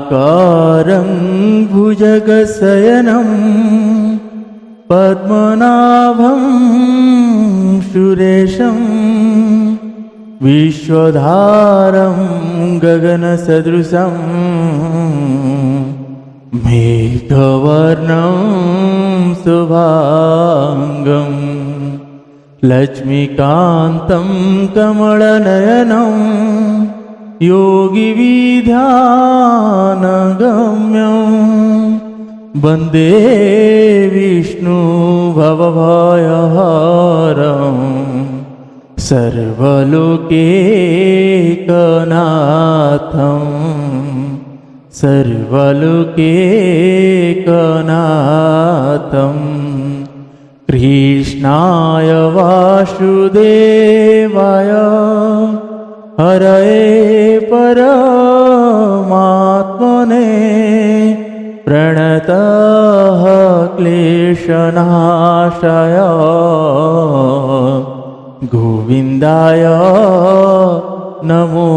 शुक्लाकारं भुजगशयनं पद्मनाभं सुरेशं विश्वधारं गगनसदृशं मेघवर्णं शुभांगं लक्ष्मीकान्तं कमलनयनं योगिविध्यानगम्यं वन्दे विष्णु भवभयहरं सर्वलोकैकनाथं सर्वलोकैकनाथं कृष्णाय वासुदेवाय हरये परमात्मने प्रणतः क्लेशनाशाय गोविन्दाय नमो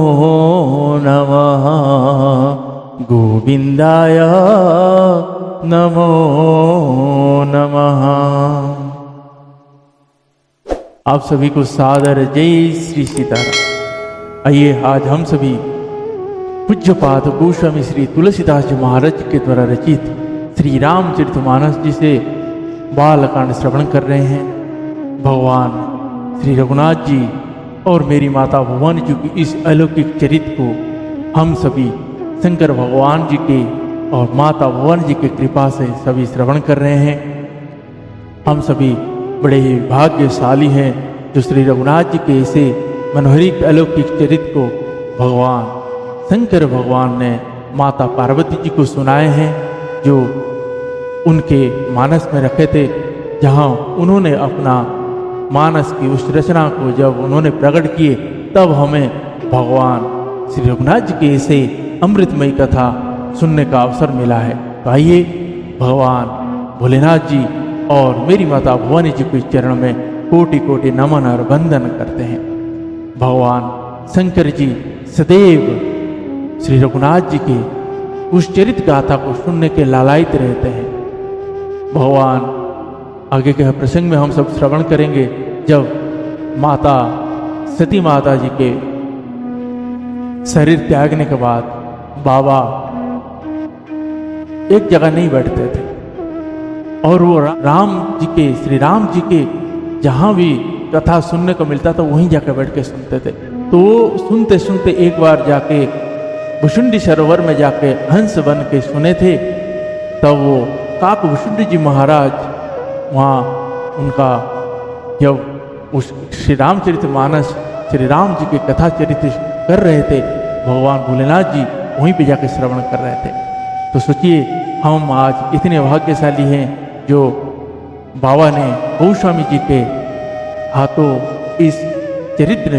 नमः गोविन्दाय नमो नमः। आप सभी को सादर जय श्री सीताराम। आइए आज हम सभी पूज्यपाद गोस्वामी श्री तुलसीदास जी महाराज के द्वारा रचित श्री रामचरितमानस जी से बालकांड श्रवण कर रहे हैं। भगवान श्री रघुनाथ जी और मेरी माता भवानी जी की इस अलौकिक चरित्र को हम सभी शंकर भगवान जी के और माता भवानी जी की कृपा से सभी श्रवण कर रहे हैं। हम सभी बड़े ही भाग्यशाली हैं जो श्री रघुनाथ जी के ऐसे मनोहरिक अलौकिक चरित्र को भगवान शंकर भगवान ने माता पार्वती जी को सुनाए हैं, जो उनके मानस में रखे थे। जहाँ उन्होंने अपना मानस की उस रचना को जब उन्होंने प्रकट किए, तब हमें भगवान श्री रघुनाथ जी की ऐसे अमृतमयी कथा सुनने का अवसर मिला है। तो आइए भगवान भोलेनाथ जी और मेरी माता भवानी जी के चरण में कोटि कोटि नमन और वंदन करते हैं। भगवान शंकर जी सदैव श्री रघुनाथ जी के उस चरित्र गाथा को सुनने के लालायित रहते हैं। भगवान आगे के प्रसंग में हम सब श्रवण करेंगे, जब माता सती माता जी के शरीर त्यागने के बाद बाबा एक जगह नहीं बैठते थे और वो राम जी के श्री राम जी के जहाँ भी कथा सुनने को मिलता था वहीं जाकर बैठ के सुनते थे। तो वो सुनते सुनते एक बार जाके भुषुंडी सरोवर में जाके हंस बन के सुने थे। तब वो काक भुषुंडी जी महाराज वहाँ उनका जब उस श्री रामचरितमानस श्री राम जी के कथा चरित्र कर रहे थे, भगवान भोलेनाथ जी वहीं पे जाके श्रवण कर रहे थे। तो सोचिए हम आज इतने भाग्यशाली हैं जो बाबा ने गोस्वामी जी के हाथों इस चरित्र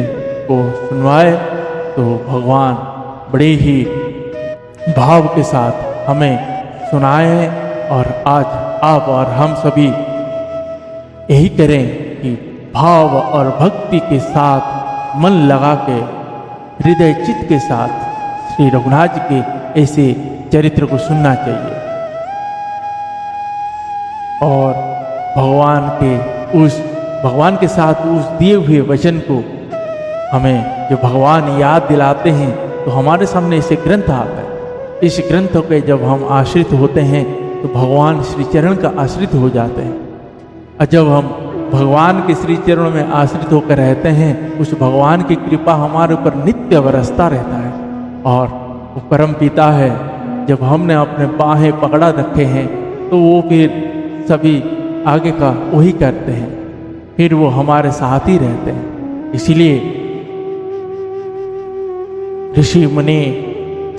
को सुनवाए। तो भगवान बड़े ही भाव के साथ हमें सुनाए और आज आप और हम सभी यही करें कि भाव और भक्ति के साथ मन लगा के हृदय चित्त के साथ श्री रघुनाथ जी के ऐसे चरित्र को सुनना चाहिए और भगवान के साथ उस दिए हुए वचन को हमें जो भगवान याद दिलाते हैं, तो हमारे सामने ऐसे ग्रंथ आता है। इस ग्रंथ के जब हम आश्रित होते हैं तो भगवान श्री चरण का आश्रित हो जाते हैं। और जब हम भगवान के श्री चरणों में आश्रित होकर रहते हैं, उस भगवान की कृपा हमारे ऊपर नित्य बरसता रहता है। और वो परम पिता है, जब हमने अपने बाहें पकड़ा रखे हैं तो वो फिर सभी आगे का वही करते हैं, फिर वो हमारे साथ ही रहते हैं। इसीलिए ऋषि मुनि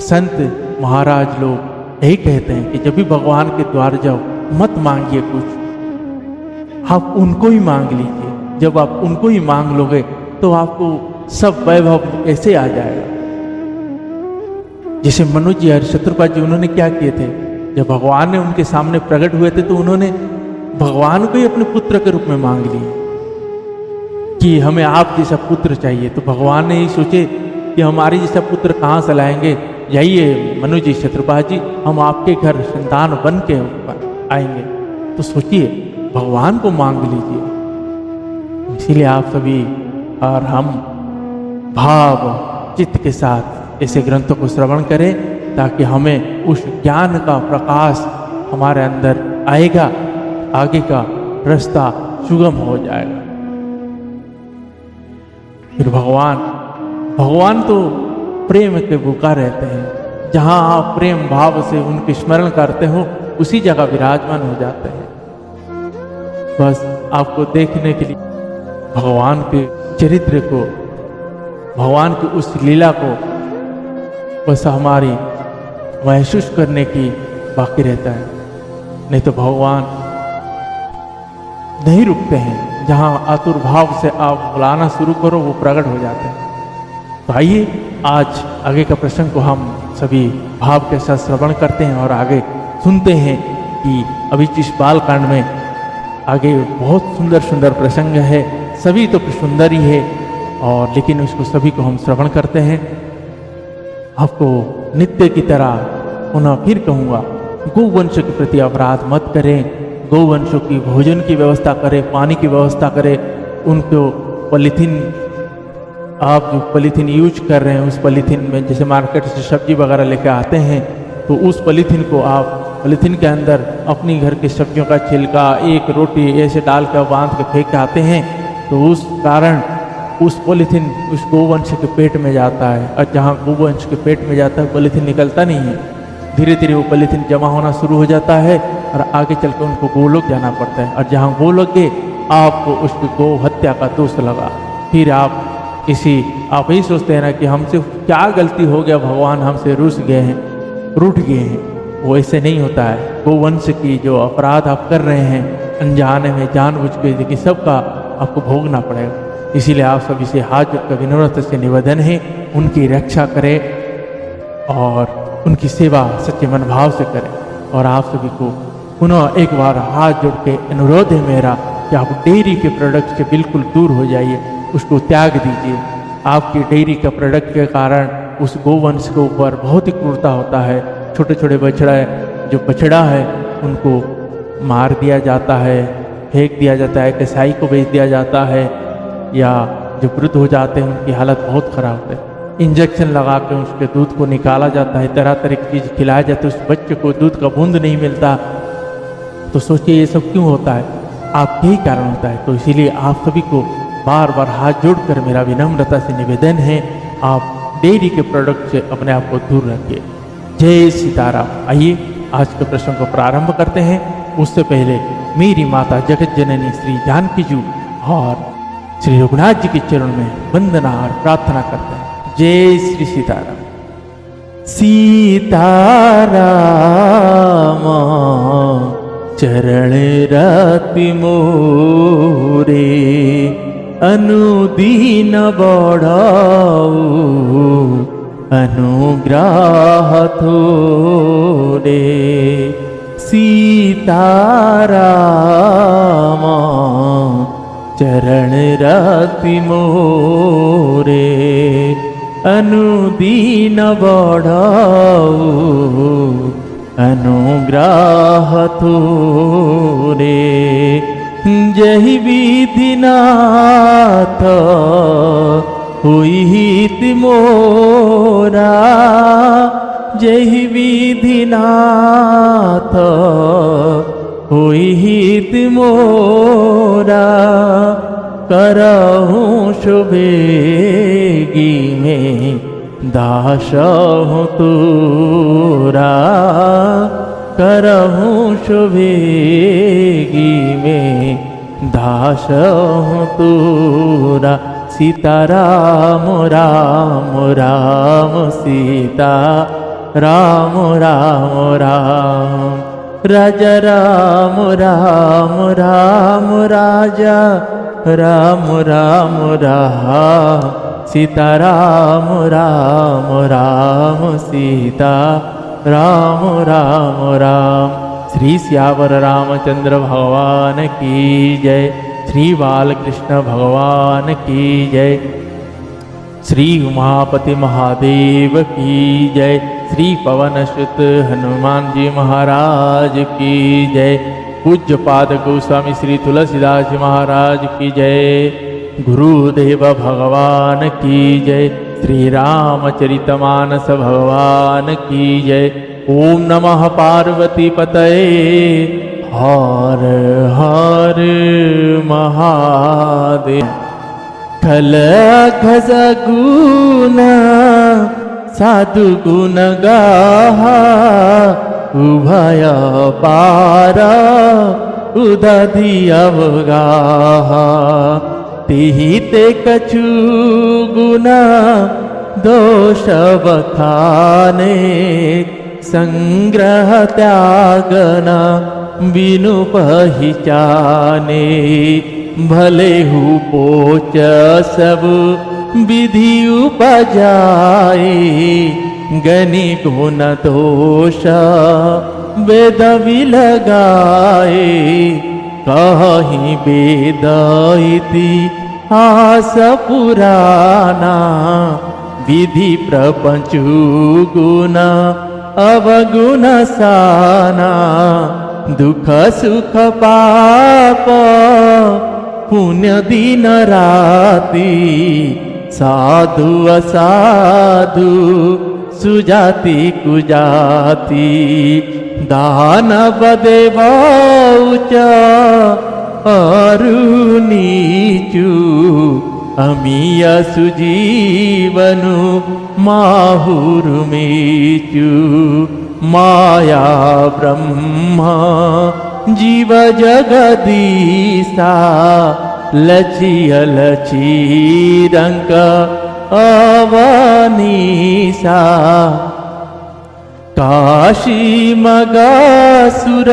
संत महाराज लोग यही कहते हैं कि जब भी भगवान के द्वार जाओ मत मांगिए कुछ, आप उनको ही मांग लीजिए। जब आप उनको ही मांग लोगे तो आपको सब वैभव ऐसे आ जाएगा। जैसे मनुज जी और शत्रुपा जी, उन्होंने क्या किए थे, जब भगवान ने उनके सामने प्रकट हुए थे तो उन्होंने भगवान को ही अपने पुत्र के रूप में मांग लिए कि हमें आप जैसा पुत्र चाहिए। तो भगवान ने ही सोचे कि हमारे जैसा पुत्र कहाँ से लाएंगे, जाइए मनु जी, शत्रुपा जी, हम आपके घर संतान बन के आएंगे। तो सोचिए, भगवान को मांग लीजिए। इसीलिए आप सभी और हम भाव चित्त के साथ ऐसे ग्रंथों को श्रवण करें, ताकि हमें उस ज्ञान का प्रकाश हमारे अंदर आएगा, आगे का रास्ता सुगम हो जाएगा। फिर भगवान तो प्रेम के भूखा रहते हैं। जहाँ आप प्रेम भाव से उनके स्मरण करते हो, उसी जगह विराजमान हो जाते हैं। बस आपको देखने के लिए भगवान के चरित्र को, भगवान की उस लीला को बस हमारी महसूस करने की बाकी रहता है। नहीं तो भगवान नहीं रुकते हैं। जहाँ आतुर भाव से आप बुलाना शुरू करो, वो प्रकट हो जाते हैं। तो आइए आज आगे का प्रसंग को हम सभी भाव के साथ श्रवण करते हैं और आगे सुनते हैं कि अभी जिस बाल कांड में आगे बहुत सुंदर सुंदर प्रसंग है। सभी तो सुंदर ही है, और लेकिन उसको सभी को हम श्रवण करते हैं। आपको नित्य की तरह पुनः फिर कहूँगा, गौवंश के प्रति अपराध मत करें। गौवंशों की भोजन की व्यवस्था करें, पानी की व्यवस्था करें। उनको पॉलीथीन, आप जो पॉलीथीन यूज कर रहे हैं, उस पॉलीथीन में जैसे मार्केट से सब्जी वगैरह लेकर आते हैं, तो उस पॉलीथीन को आप पॉलीथीन के अंदर अपनी घर की सब्जियों का छिलका, एक रोटी ऐसे डाल कर बांध के फेंक के आते हैं, तो उस कारण उस पॉलीथीन उस गौवंश के पेट में जाता है। और जहाँ गौवंश के पेट में जाता है, पॉलीथीन निकलता नहीं है। धीरे धीरे वो पॉलीथीन जमा होना शुरू हो जाता है और आगे चलकर उनको गोलोक जाना पड़ता है। और जहाँ गोलोक गए, आपको उसकी गौ हत्या का दोष लगा। फिर आप यही सोचते हैं ना कि हमसे क्या गलती हो गया, भगवान हमसे रूठ गए हैं। वो ऐसे नहीं होता है। गौवंश की जो अपराध आप कर रहे हैं अनजाने में, जानबूझ के, लेकिन सबका आपको भोगना पड़ेगा। इसीलिए आप सभी से हाथ जोड़कर विनम्रता से निवेदन है, उनकी रक्षा करें और उनकी सेवा सच्चे मन भाव से करें। और आप सभी को पुनः एक बार हाथ जोड़ के अनुरोध है मेरा कि आप डेयरी के प्रोडक्ट से बिल्कुल दूर हो जाइए, उसको त्याग दीजिए। आपकी डेयरी का प्रोडक्ट के कारण उस गौवंश के ऊपर बहुत ही क्रूरता होता है। छोटे छोटे बछड़ा है उनको मार दिया जाता है, फेंक दिया जाता है, कसाई को बेच दिया जाता है, या जो वृद्ध हो जाते हैं उनकी हालत बहुत ख़राब होती है। इंजेक्शन लगा के उसके दूध को निकाला जाता है, तरह तरह की चीज़ खिलाया जाता है, उस बच्चे को दूध का बूंद नहीं मिलता। तो सोचिए ये सब क्यों होता है, आपके ही कारण होता है। तो इसीलिए आप सभी को बार बार हाथ जोड़कर मेरा विनम्रता से निवेदन है, आप डेयरी के प्रोडक्ट से अपने आप को दूर रखिए। जय सीताराम। आइए आज के प्रश्न को प्रारंभ करते हैं। उससे पहले मेरी माता जगत जननी श्री जानकी जी और श्री रघुनाथ जी के चरण में वंदना और प्रार्थना करते हैं। जय श्री सीताराम। सीताराम चरण रति मोरे, अनुदीन बढ़ाऊ अनुग्रह थोरे। सीताराम चरण रति मोरे, अनुदीन बढ़ाऊ अनुग्रह थोरे। जहि विधि नाथ हुई हित मोरा, जहि विधि नाथ हुई हित मोरा। करहूँ शुभेगी में दासहूँ तोरा, करहूँ शुभेगी में दासहूँ तोरा। सीताराम राम राम सीता राम राम राम, राजा राम राम राम राजा राम राम राम। सीता राम राम राम सीता राम राम राम। श्री श्यावर रामचंद्र भगवान की जय। श्री बालकृष्ण भगवान की जय। श्री उमापति महादेव की जय। श्री पवन सुत हनुमान जी महाराज की जय। पूज्य पाद गोस्वामी श्री तुलसीदास जी महाराज की जय। गुरुदेव भगवान की जय। श्री रामचरितमानस भगवान की जय। ओम नमः पार्वती पतये हर हर महादेव। खल खस गुण साधु गुण गाहा उभय पार उदधि अवगाहा। तिहि ते कछु गुण दोष बखाने संग्रह त्यागना बिनु पहिचाने। भले हु पोच सब विधि उपजाए गनि गुण दोष वेद विलगाए। कहि वेद इतिहास पुराना विधि प्रपंच गुण अवगुण साना। दुख सुख पाप पुण्य दिन राति साधु असाधु सुजाति कुजाति। दानव देव उच्च अरु नीचु अमीय सुजीवनु माहुरु मेचु। माया ब्रह्मा जीव जगदीशा लची अलची रंग अवनीसा। काशी मगासुर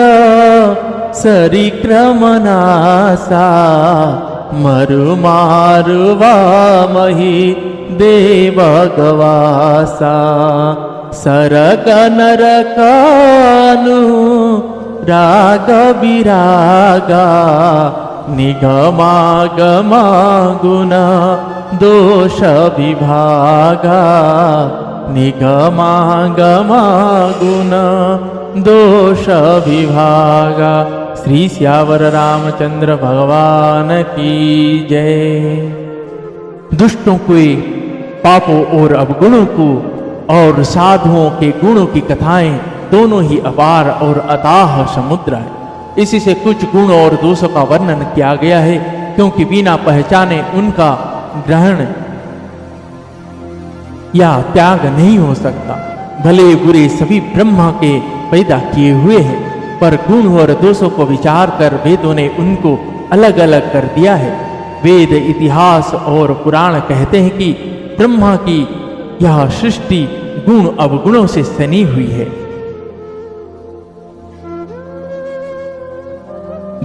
सरिक्रमनासा मरु मारुवा मही देवगवासा। सरग नरकानु राग विरागा निगमागमा गुण दोष विभागा। निगमागमा गुण दोष विभागा। श्री श्यावर रामचंद्र भगवान की जय। दुष्टों के पापों और अवगुणों को और साधुओं के गुणों की कथाएं दोनों ही अपार और अथाह समुद्र है। इसी से कुछ गुण और दोषों का वर्णन किया गया है, क्योंकि बिना पहचाने उनका ग्रहण या त्याग नहीं हो सकता। भले बुरे सभी ब्रह्मा के पैदा किए हुए हैं, पर गुण और दोषों को विचार कर वेदों ने उनको अलग अलग कर दिया है। वेद इतिहास और पुराण कहते हैं कि ब्रह्मा की यह सृष्टि गुण अवगुणों से सनी हुई है।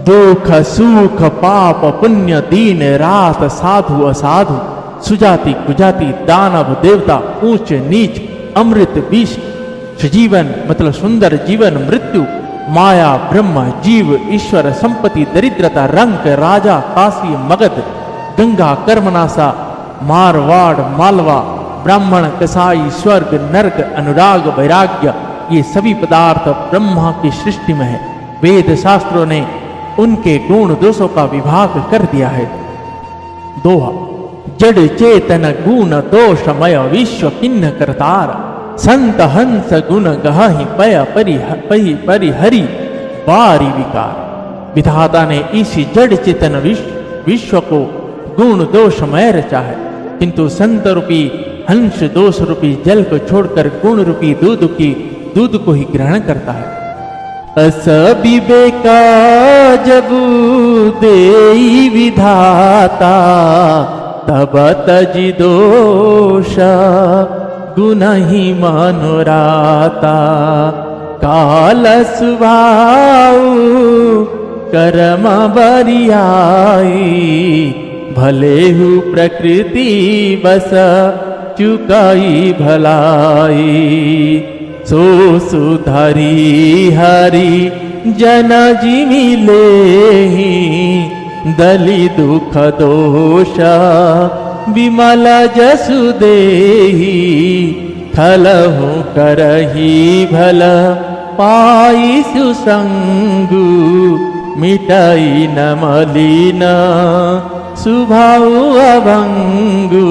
दुख सुख पाप पुण्य दीन रात साधु असाधु सुजाति कुजाति दानव देवता ऊंच नीच अमृत विष सजीवन मतलब सुंदर जीवन मृत्यु माया ब्रह्म जीव ईश्वर संपत्ति दरिद्रता रंक राजा काशी मगध गंगा कर्मनासा मारवाड़ मालवा ब्राह्मण कसाई स्वर्ग नरक अनुराग वैराग्य ये सभी पदार्थ ब्रह्मा की सृष्टि में है। वेद शास्त्रों ने उनके गुण दोषों का विभाग कर दिया है। दोहा जड़ चेतन गुण दोषमय विश्व किन्न करतार संत हंस गुण गहि पय परिहरि बारी विकार। विधाता ने इसी जड़ चेतन विश्व को गुण दोषमय रचा है, किंतु संत रूपी हंस दोष रूपी जल को छोड़कर गुण रूपी दूध को ही ग्रहण करता है। अस विवेका जबु देई विधाता तब तजि दोष गुण ही मनोराता। काल सुभाऊ कर्म बरियाई भले हु प्रकृति बस चुकाई भलाई। सो सुधारी हरि जन जिमिले दलि दुख दोष विमल जसु देहि खलहु करही भल पाई सुसंगु मिटाई न मलिन सुभाउ अभंगु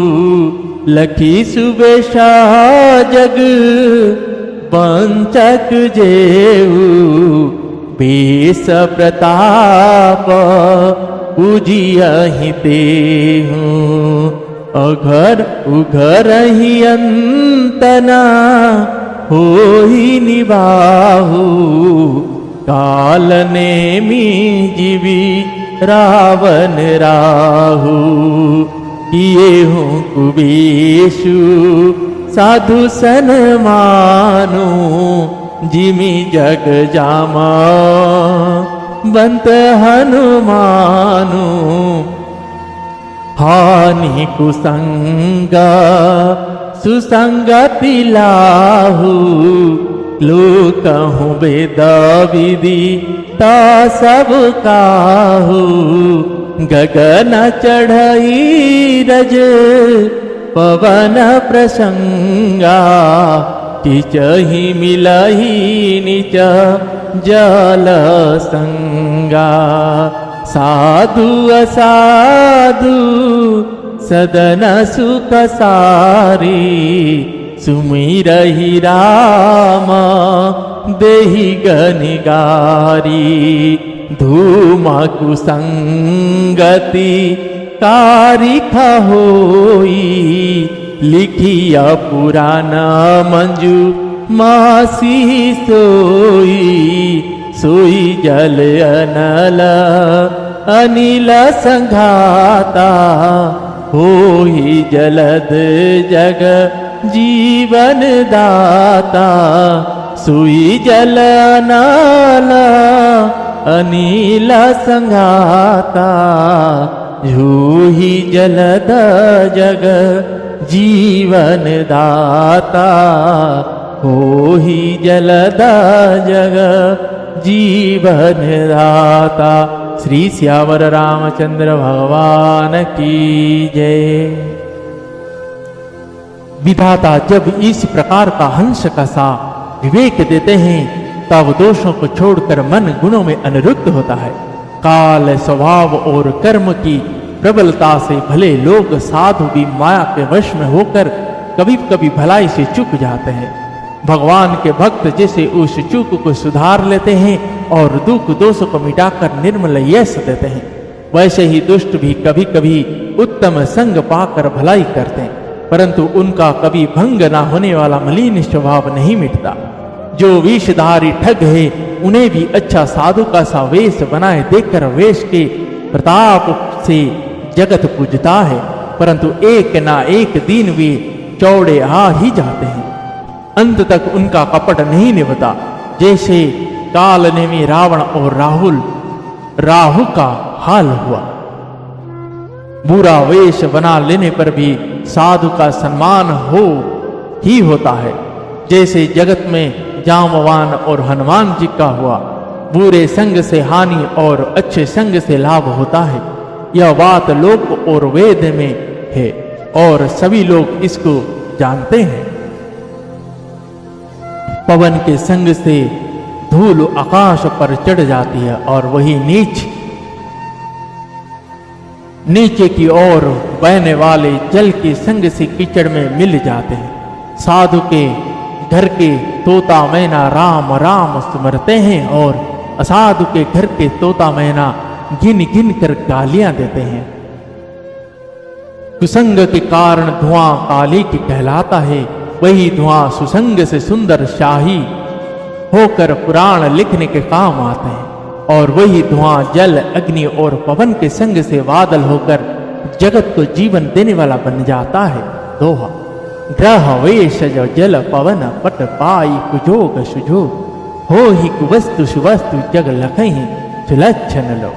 लखी सुबेशा जग पंचक जेऊ बेस प्रताप पूजियहि तेहु अघर उघर ही अंतना होहि निबाहु काल नेमि जीवी रावण राहु किए हूँ कुबेशु साधु सन मानो जिमि जग जामा बंत हनुमानु हानि कुसंगा सुसंगति लाहु लोकहु वेद विधि ता सब काहू गगन चढ़ई रज पवन प्रसंगा तिचहि मिलहि निच जल संगा साधु असाधु सदन सुख सारी सुमिरहि राम देहि गनिगारी धूमा कुसंगति कारिख होई लिखिया पुराना मंजू मासी सोई सोई जल अनल अनिल संघाता होई जलद जग जीवन दाता सुई जल अनल अनिल संघाता जूही जलद जग जीवन दाता होही जलद जग जीवन दाता। श्री सियावर रामचंद्र भगवान की जय। विधाता जब इस प्रकार का हंस का सा विवेक देते हैं तब दोषों को छोड़कर मन गुणों में अनुरुक्त होता है। काल स्वभाव और कर्म की प्रबलता से भले लोग साधु भी माया के वश में होकर कभी कभी भलाई से चूक जाते हैं। भगवान के भक्त जैसे उस चूक को सुधार लेते हैं और दुख दोष को मिटाकर निर्मल यश देते हैं, वैसे ही दुष्ट भी कभी कभी उत्तम संग पाकर भलाई करते हैं, परंतु उनका कभी भंग न होने वाला मलिन स्वभाव नहीं मिटता। जो वेशधारी ठग है उन्हें भी अच्छा साधु का सा वेश बनाए देखकर वेश के प्रताप से जगत पूजता है, परंतु एक ना एक दिन वे चौड़े आ ही जाते हैं। अंत तक उनका कपट नहीं निभता। जैसे काल ने में रावण और राहु का हाल हुआ। बुरा वेश बना लेने पर भी साधु का सम्मान ही होता है। जैसे जगत में जामवान और हनुमान जी का हुआ। बुरे संग से हानि और अच्छे संग से लाभ होता है। यह बात लोक और वेद में है और सभी लोग इसको जानते हैं। पवन के संग से धूल आकाश पर चढ़ जाती है और वही नीचे की ओर बहने वाले जल के संग से कीचड़ में मिल जाते हैं। साधु के घर के तोता मैना राम राम सुमरते हैं और असाधु के घर के तोता मैना गिन गिन कर गालियां देते हैं। कुसंग के कारण धुआं काली की कहलाता है, वही धुआं सुसंग से सुंदर शाही होकर पुराण लिखने के काम आते हैं। और वही धुआं जल अग्नि और पवन के संग से बादल होकर जगत को जीवन देने वाला बन जाता है। दोहा ग्रह वेश जो जल पवन पट पाई कुजोग सुजोग हो ही कुवस्तु सुवस्तु जग लखही सुलक्षण लो।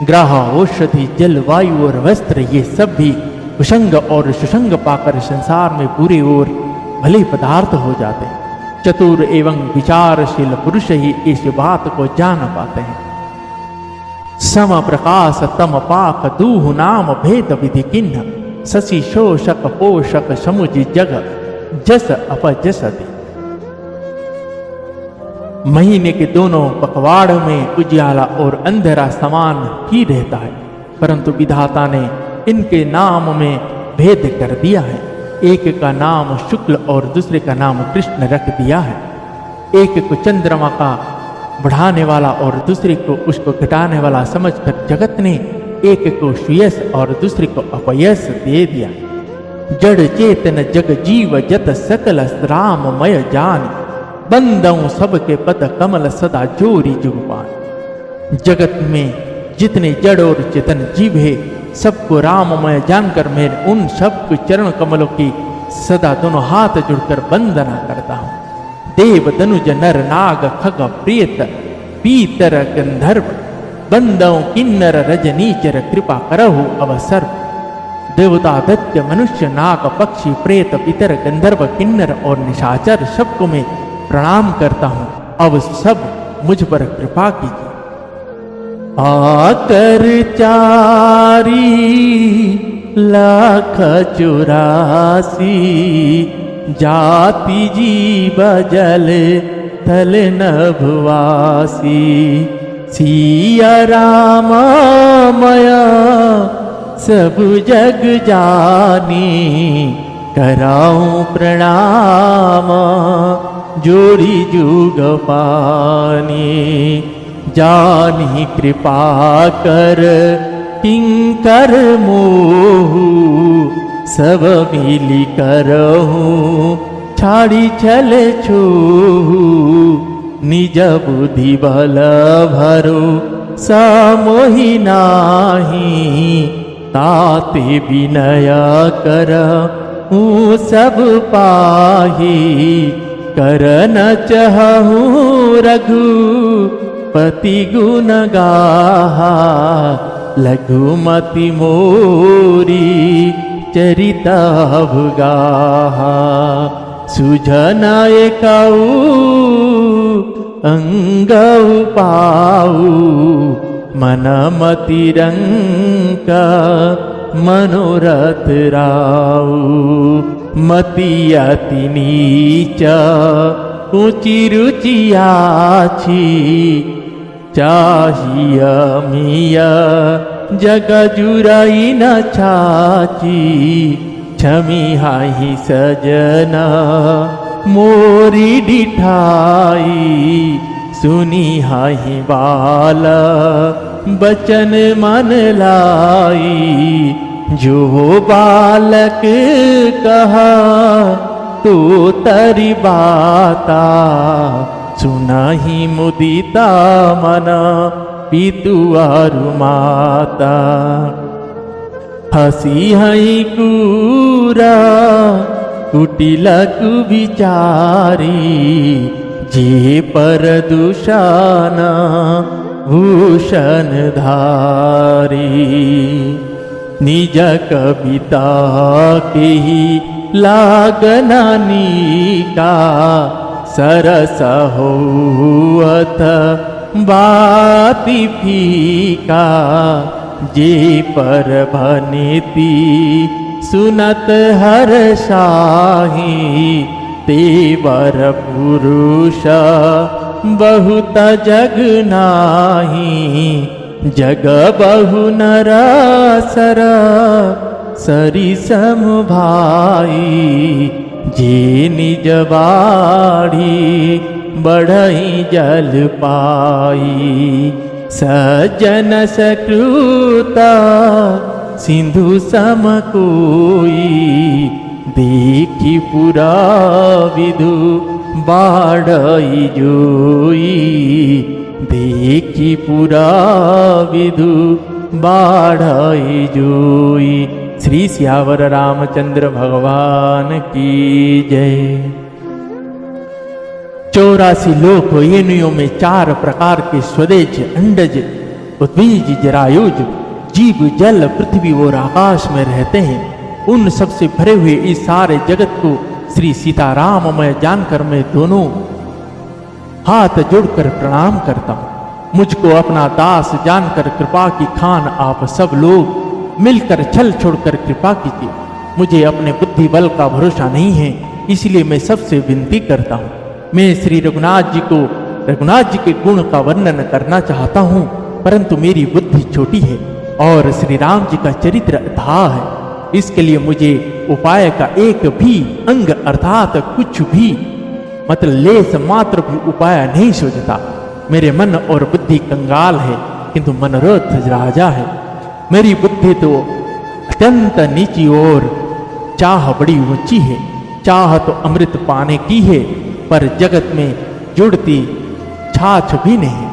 ग्रह औषधि जल वायु और वस्त्र ये सब भी कुसंग और सुसंग पाकर संसार में बुरे और भले पदार्थ हो जाते हैं। चतुर एवं विचारशील पुरुष ही इस बात को जान पाते हैं। सम प्रकाश तम पाक दूह नाम भेद विधि किन्ह शशि शोषक पोषक समुझ जग जस अपजस दे। महीने के दोनों पखवाड़ में उजियाला और अंधेरा समान ही रहता है, परंतु विधाता ने इनके नाम में भेद कर दिया है। एक का नाम शुक्ल और दूसरे का नाम कृष्ण रख दिया है। एक को चंद्रमा का बढ़ाने वाला और दूसरे को उसको घटाने वाला समझकर जगत ने एक को सुयश और दूसरे को अपयश दे दिया। जड़ चेतन जग जीव जत सकल राममय जान, बंदऊं सबके पद कमल सदा जोरी जुगपान। जगत में जितने जड़ और चेतन जीव है सबको राममय जानकर मैं उन सबको चरण कमलों की सदा दोनों हाथ जुड़कर वंदना करता हूँ। देव दनुज नर नाग खग प्रेत पीतर गंधर्व, बंदों किन्नर रजनीचर कृपा करहु अवसर। देवता दैत्य मनुष्य नाग पक्षी प्रेत पितर गंधर्व किन्नर और निशाचर सबको मैं प्रणाम करता हूँ, अब सब मुझ पर कृपा कीजिए। आकर 4 लाख 84 जाति जीव जल थल नभवासी। सिया राम मया सब जग जानी, कराऊं प्रणाम जोड़ी जुग पानी। जानी कृपा कर किंकर मोहु, सब मिली करहूँ छाड़ी छल छोहु। निज बुद्धि बल भरो समोहि नाही, ताते विनय करहूँ सब पाही। करन चहूँ रघुपति गुण गाहा, लघुमति मोरी चरिता भुगाहा। सुजन एकाऊ अंगऊ पाऊ, मनमति रंग मनोरथ राऊ। मति अति नीच ऊंची रुचि आछी, चाहिय मिया जग जुराई न छाची। छमी हाहि सजना मोरी डिठाई, सुनी हाहि बाल बचन मन लाई। जो बालक कहा तो तरी बाता, सुनाही मुदिता मना पितु आरु माता। हसी हई कूरा कुटिल कुविचारी, जे पर दूषण भूषण धारी। निज कविता के ही लागना नीका, सरस होत बाती फीका। जे पर भनिति सुनत हर शाही, तेवर पुरुष बहुत जग नाही। जग बहु नर सर सरी सम भाई, जे निज बाड़ी बढ़ई जल पाई। सज्जन सकृता सिंधु सम कोई, देखी पुरा विदु बाढ़ई जोई। देखी पुरा विदु बाढ़ई जोई। श्री सियावर रामचंद्र भगवान की जय। 84 लोक योनियों में 4 प्रकार के स्वदेज, अंडज, उद्बीज, जरायुज जीव जल पृथ्वी और आकाश में रहते हैं। उन सबसे भरे हुए इस सारे जगत को श्री सीताराम मैं जानकर मैं दोनों हाथ जोड़कर प्रणाम करता हूँ। मुझको अपना दास जानकर कृपा की खान आप सब लोग मिलकर छल छोड़कर कृपा कीजिए। मुझे अपने बुद्धि बल का भरोसा नहीं है, इसलिए मैं सबसे विनती करता हूँ। मैं श्री रघुनाथ जी के गुण का वर्णन करना चाहता हूँ, परंतु मेरी बुद्धि छोटी है और श्री राम जी का चरित्र अथाह है। इसके लिए मुझे उपाय का एक भी अंग अर्थात कुछ भी मतलब लेस मात्र भी उपाय नहीं सूझता। मेरे मन और बुद्धि कंगाल है, किंतु मनोरथ राजा है। मेरी बुद्धि तो अत्यंत नीची और चाह बड़ी ऊंची है। चाह तो अमृत पाने की है, पर जगत में जुड़ती छाछ भी नहीं।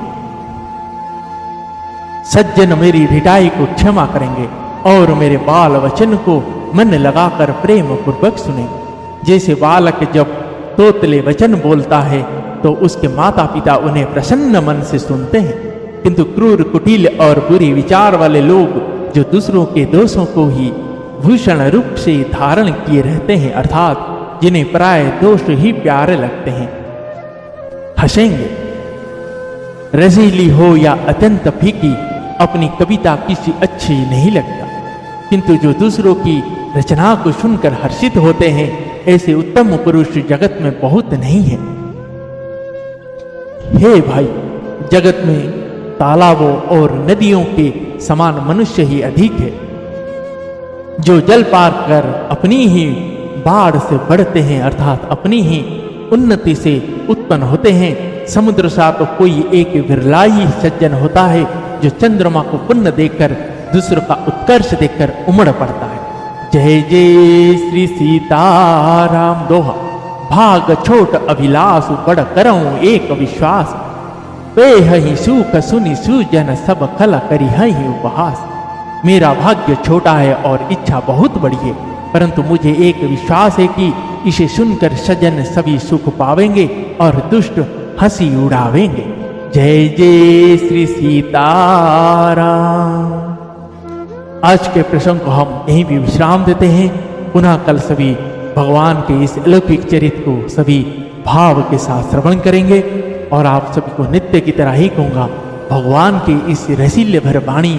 सज्जन मेरी ढिठाई को क्षमा करेंगे और मेरे बाल वचन को मन लगाकर प्रेम पूर्वक सुनेंगे। जैसे बालक जब तोतले वचन बोलता है तो उसके माता पिता उन्हें प्रसन्न मन से सुनते हैं, किंतु क्रूर कुटिल और बुरी विचार वाले लोग जो दूसरों के दोषों को ही भूषण रूप से धारण किए रहते हैं, अर्थात जिन्हें प्राय दोष ही प्यारे लगते हैं, हंसेंगे। रसीली हो या अत्यंत फीकी, अपनी कविता किसी अच्छी नहीं लगता, किंतु जो दूसरों की रचना को सुनकर हर्षित होते हैं, ऐसे उत्तम पुरुष जगत में बहुत नहीं है। हे भाई, जगत में तालाबों और नदियों के समान मनुष्य ही अधिक है, जो जल पार कर अपनी ही बाढ़ से बढ़ते हैं, अर्थात अपनी ही उन्नति से उत्पन्न होते हैं। समुद्र सा तो कोई एक विरला ही सज्जन होता है, जो चंद्रमा को पुण्य देकर दूसरों का उत्कर्ष देखकर उमड़ पड़ता है। जय जय श्री सीताराम। दोहा। भाग छोट अभिलाष बड़ करऊं एक विश्वास, वे ही सुख सुनि सुजन सब खल करी ही उपहास। मेरा भाग्य छोटा है और इच्छा बहुत बड़ी है, परंतु मुझे एक विश्वास है कि इसे सुनकर सज्जन सभी सुख पावेंगे और दुष्ट हंसी उड़ावेंगे। जय जय श्री सीताराम। आज के प्रसंग को हम यहीं भी विश्राम देते हैं। पुनः कल सभी भगवान के इस अलौकिक चरित्र को सभी भाव के साथ श्रवण करेंगे। और आप सभी को नित्य की तरह ही कहूँगा, भगवान की इस रसीले भर वाणी,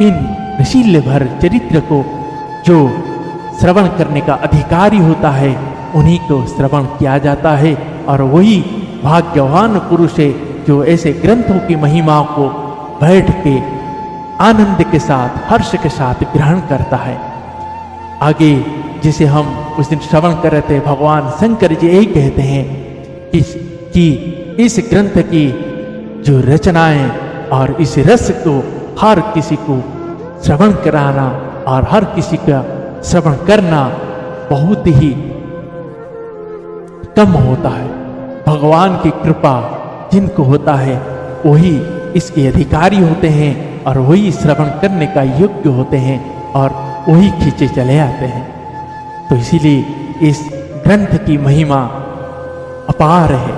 इन रसीले भर चरित्र को जो श्रवण करने का अधिकारी होता है, उन्हीं को श्रवण किया जाता है। और वही भाग्यवान पुरुष है जो ऐसे ग्रंथों की महिमा को बैठ के आनंद के साथ, हर्ष के साथ ग्रहण करता है। आगे जिसे हम उस दिन श्रवण कर रहे थे, भगवान शंकर जी यही कहते हैं कि इस ग्रंथ की जो रचनाएं और इस रस को हर किसी को श्रवण कराना और हर किसी का श्रवण करना बहुत ही कम होता है। भगवान की कृपा जिनको होता है वही इसके अधिकारी होते हैं और वही श्रवण करने का योग्य होते हैं और वही खींचे चले आते हैं। तो इसीलिए इस ग्रंथ की महिमा अपार है,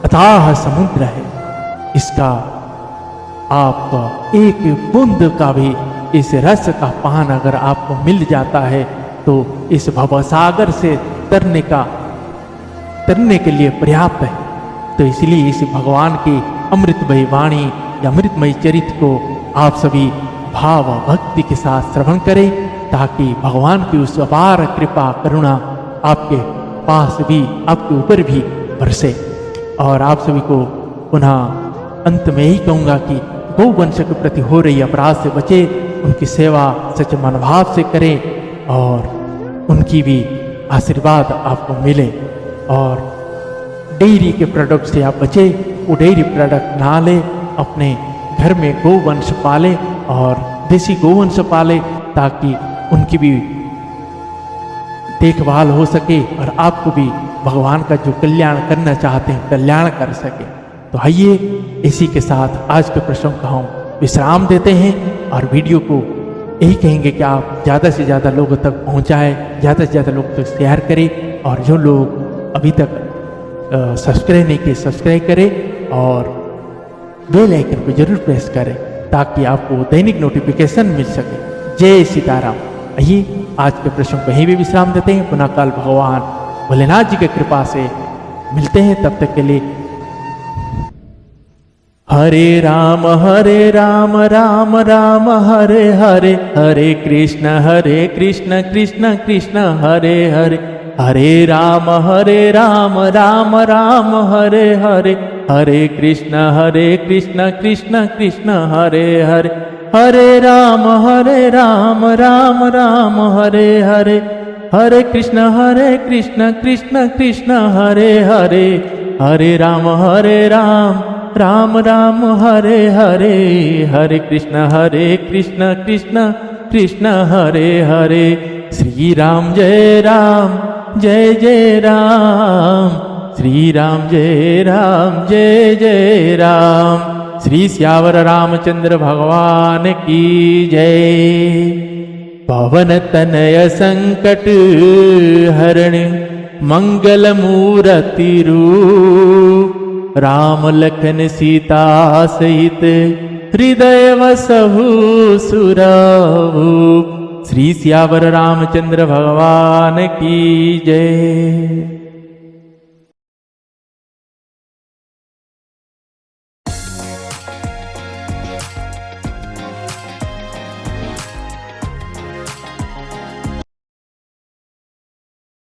अथाह समुद्र है। इसका आपका एक बूंद का भी इस रस का पान अगर आपको मिल जाता है तो इस भवसागर से तरने के लिए पर्याप्त है। तो इसलिए इस भगवान की अमृतमयी वाणी या अमृतमयी चरित्र को आप सभी भाव भक्ति के साथ श्रवण करें, ताकि भगवान की उस अपार कृपा करुणा आपके पास भी, आपके ऊपर भी बरसे। और आप सभी को पुनः अंत में ही कहूँगा कि गौवंश के प्रति हो रही अपराध से बचे, उनकी सेवा सच्चे मनोभाव से करें और उनकी भी आशीर्वाद आपको मिले। और डेयरी के प्रोडक्ट से आप बचे, वो डेयरी प्रोडक्ट ना ले, अपने घर में गौवंश पाले और देसी गौवंश पाले, ताकि उनकी भी देखभाल हो सके और आपको भी भगवान का जो कल्याण करना चाहते हैं कल्याण कर सके। तो आइए इसी के साथ आज के प्रसंग को हम विश्राम देते हैं और वीडियो को यही कहेंगे कि आप ज़्यादा से ज़्यादा लोगों तक पहुंचाएं, ज़्यादा से ज़्यादा लोग तक शेयर करें और जो लोग अभी तक सब्सक्राइब नहीं किए सब्सक्राइब करें और बेल आइकन को जरूर प्रेस करें ताकि आपको दैनिक नोटिफिकेशन मिल सके। जय सीताराम। आइए आज के प्रश्न को यहीं भी विश्राम देते हैं। पुनः कल भगवान भोलेनाथ जी की कृपा से मिलते हैं। तब तक के लिए हरे राम राम राम हरे हरे, हरे कृष्ण कृष्ण कृष्ण हरे हरे, हरे राम राम राम हरे हरे, हरे कृष्ण कृष्ण कृष्ण हरे हरे, हरे राम राम राम हरे हरे, हरे कृष्ण कृष्ण कृष्ण हरे हरे, हरे राम राम राम हरे हरे, हरे कृष्ण कृष्ण कृष्ण हरे हरे। श्री राम जय राम, श्री राम जय राम। श्री श्यावर रामचंद्र भगवान की जय। पवन तनय संकट हरण मंगल मूर्ति रूप, राम लखन सीता सहित हृदय वसहु सुरभूप। श्री श्यावर रामचंद्र भगवान की जय।